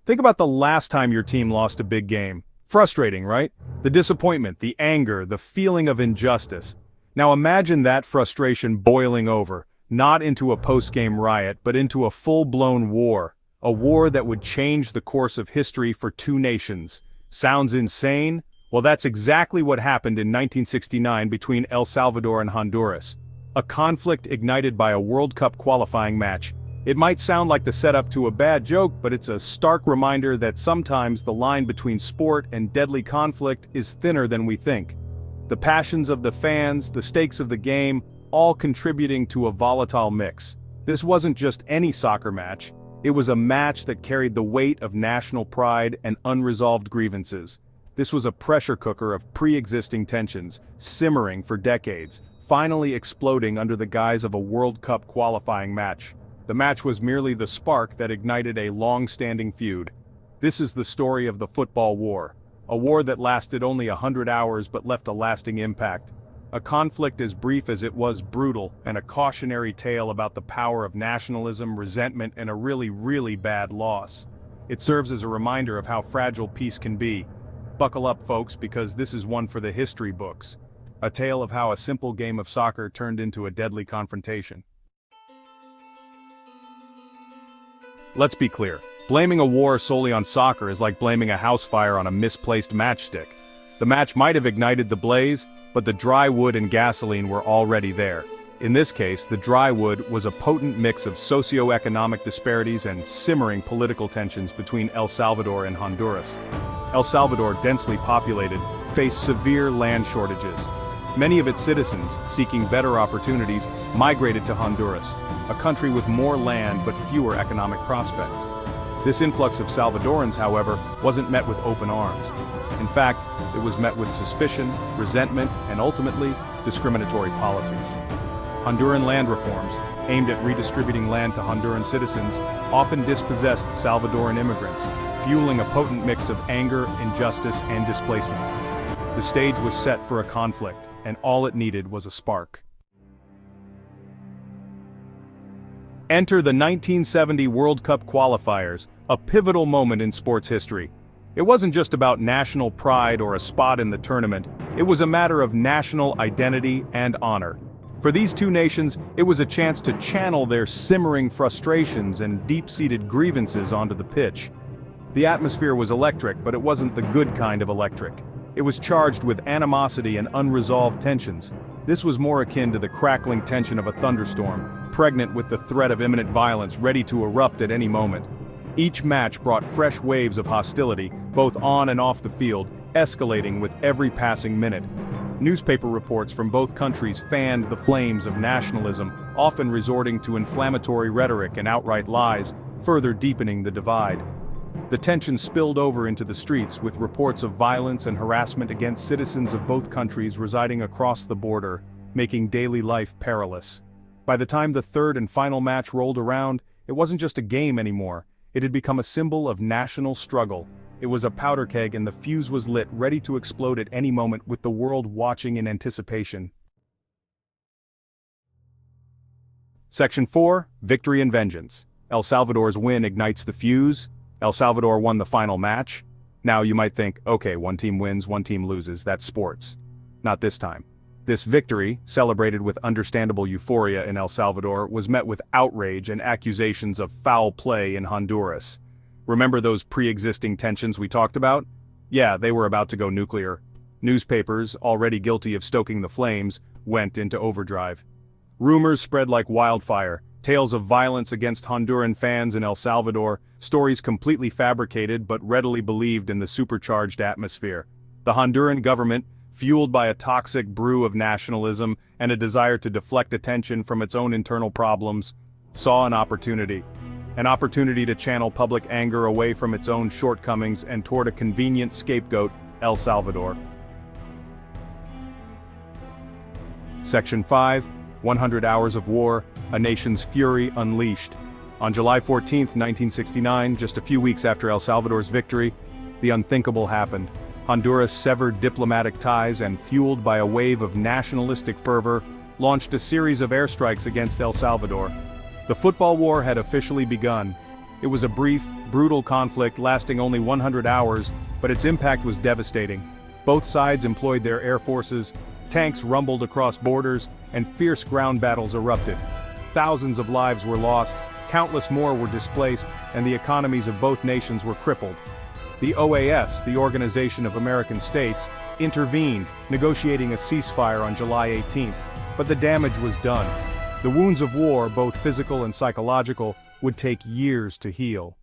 Think about the last time your team lost a big game. Frustrating, right? The disappointment, the anger, the feeling of injustice. Now imagine that frustration boiling over, not into a post-game riot, but into a full-blown war. A war that would change the course of history for two nations. Sounds insane? Well, that's exactly what happened in 1969 between El Salvador and Honduras. A conflict ignited by a World Cup qualifying match. It might sound like the setup to a bad joke, but it's a stark reminder that sometimes the line between sport and deadly conflict is thinner than we think. The passions of the fans, the stakes of the game, all contributing to a volatile mix. This wasn't just any soccer match. It was a match that carried the weight of national pride and unresolved grievances. This was a pressure cooker of pre-existing tensions, simmering for decades, finally exploding under the guise of a World Cup qualifying match. The match was merely the spark that ignited a long-standing feud. This is the story of the football war. A war that lasted only 100 hours but left a lasting impact. A conflict as brief as it was brutal, and a cautionary tale about the power of nationalism, resentment, and a really bad loss. It serves as a reminder of how fragile peace can be. Buckle up, folks, because this is one for the history books. A tale of how a simple game of soccer turned into a deadly confrontation. Let's be clear. Blaming a war solely on soccer is like blaming a house fire on a misplaced matchstick. The match might have ignited the blaze, but the dry wood and gasoline were already there. In this case, the dry wood was a potent mix of socio-economic disparities and simmering political tensions between El Salvador and Honduras. El Salvador, densely populated, faced severe land shortages. Many of its citizens, seeking better opportunities, migrated to Honduras, a country with more land but fewer economic prospects. This influx of Salvadorans, however, wasn't met with open arms. In fact, it was met with suspicion, resentment, and ultimately, discriminatory policies. Honduran land reforms, aimed at redistributing land to Honduran citizens, often dispossessed Salvadoran immigrants, fueling a potent mix of anger, injustice, and displacement. The stage was set for a conflict, and all it needed was a spark. Enter the 1970 World Cup qualifiers, a pivotal moment in sports history. It wasn't just about national pride or a spot in the tournament, it was a matter of national identity and honor. For these two nations, it was a chance to channel their simmering frustrations and deep-seated grievances onto the pitch. The atmosphere was electric, but it wasn't the good kind of electric. It was charged with animosity and unresolved tensions. This was more akin to the crackling tension of a thunderstorm, pregnant with the threat of imminent violence ready to erupt at any moment. Each match brought fresh waves of hostility, both on and off the field, escalating with every passing minute. Newspaper reports from both countries fanned the flames of nationalism, often resorting to inflammatory rhetoric and outright lies, further deepening the divide. The tension spilled over into the streets, with reports of violence and harassment against citizens of both countries residing across the border, making daily life perilous. By the time the third and final match rolled around, it wasn't just a game anymore. It had become a symbol of national struggle. It was a powder keg, and the fuse was lit, ready to explode at any moment, with the world watching in anticipation. Section 4, Victory and Vengeance. El Salvador's win ignites the fuse. El Salvador won the final match. Now you might think, okay, one team wins, one team loses, that's sports. Not this time. This victory, celebrated with understandable euphoria in El Salvador, was met with outrage and accusations of foul play in Honduras. Remember those pre-existing tensions we talked about? Yeah, they were about to go nuclear. Newspapers, already guilty of stoking the flames, went into overdrive. Rumors spread like wildfire, tales of violence against Honduran fans in El Salvador, stories completely fabricated but readily believed in the supercharged atmosphere. The Honduran government, fueled by a toxic brew of nationalism and a desire to deflect attention from its own internal problems, saw an opportunity to channel public anger away from its own shortcomings and toward a convenient scapegoat, El Salvador. Section 5, 100 Hours of War, a Nation's Fury Unleashed. On July 14, 1969, just a few weeks after El Salvador's victory, the unthinkable happened. Honduras severed diplomatic ties and, fueled by a wave of nationalistic fervor, launched a series of airstrikes against El Salvador. The football war had officially begun. It was a brief, brutal conflict lasting only 100 hours, but its impact was devastating. Both sides employed their air forces, tanks rumbled across borders, and fierce ground battles erupted. Thousands of lives were lost, countless more were displaced, and the economies of both nations were crippled. The OAS, the Organization of American States, intervened, negotiating a ceasefire on July 18th, but the damage was done. The wounds of war, both physical and psychological, would take years to heal.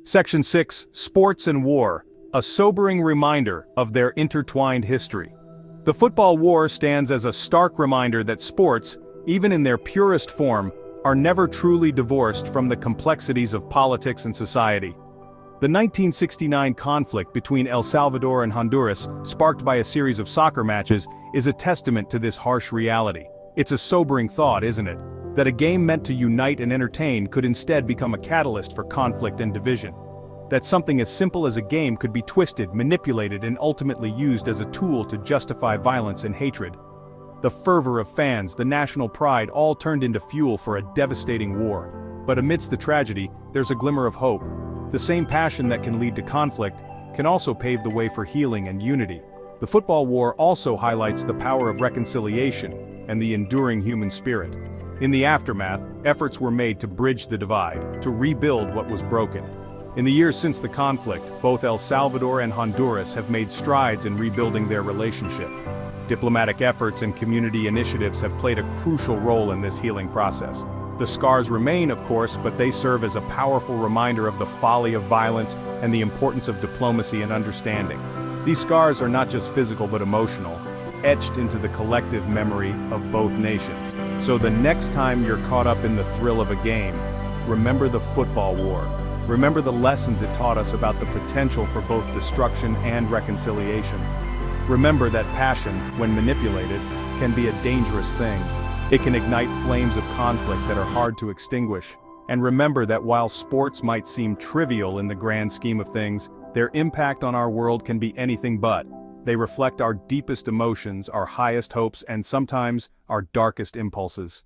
Section 6, Sports and War, a sobering reminder of their intertwined history. The football war stands as a stark reminder that sports, even in their purest form, are never truly divorced from the complexities of politics and society. The 1969 conflict between El Salvador and Honduras, sparked by a series of soccer matches, is a testament to this harsh reality. It's a sobering thought, isn't it? That a game meant to unite and entertain could instead become a catalyst for conflict and division. That something as simple as a game could be twisted, manipulated, and ultimately used as a tool to justify violence and hatred. The fervor of fans, the national pride, all turned into fuel for a devastating war. But amidst the tragedy, there's a glimmer of hope. The same passion that can lead to conflict can also pave the way for healing and unity. The football war also highlights the power of reconciliation and the enduring human spirit. In the aftermath, efforts were made to bridge the divide, to rebuild what was broken. In the years since the conflict, both El Salvador and Honduras have made strides in rebuilding their relationship. Diplomatic efforts and community initiatives have played a crucial role in this healing process. The scars remain, of course, but they serve as a powerful reminder of the folly of violence and the importance of diplomacy and understanding. These scars are not just physical but emotional, etched into the collective memory of both nations. So the next time you're caught up in the thrill of a game, remember the football war. Remember the lessons it taught us about the potential for both destruction and reconciliation. Remember that passion, when manipulated, can be a dangerous thing. It can ignite flames of conflict that are hard to extinguish. And remember that while sports might seem trivial in the grand scheme of things, their impact on our world can be anything but. They reflect our deepest emotions, our highest hopes, and sometimes our darkest impulses.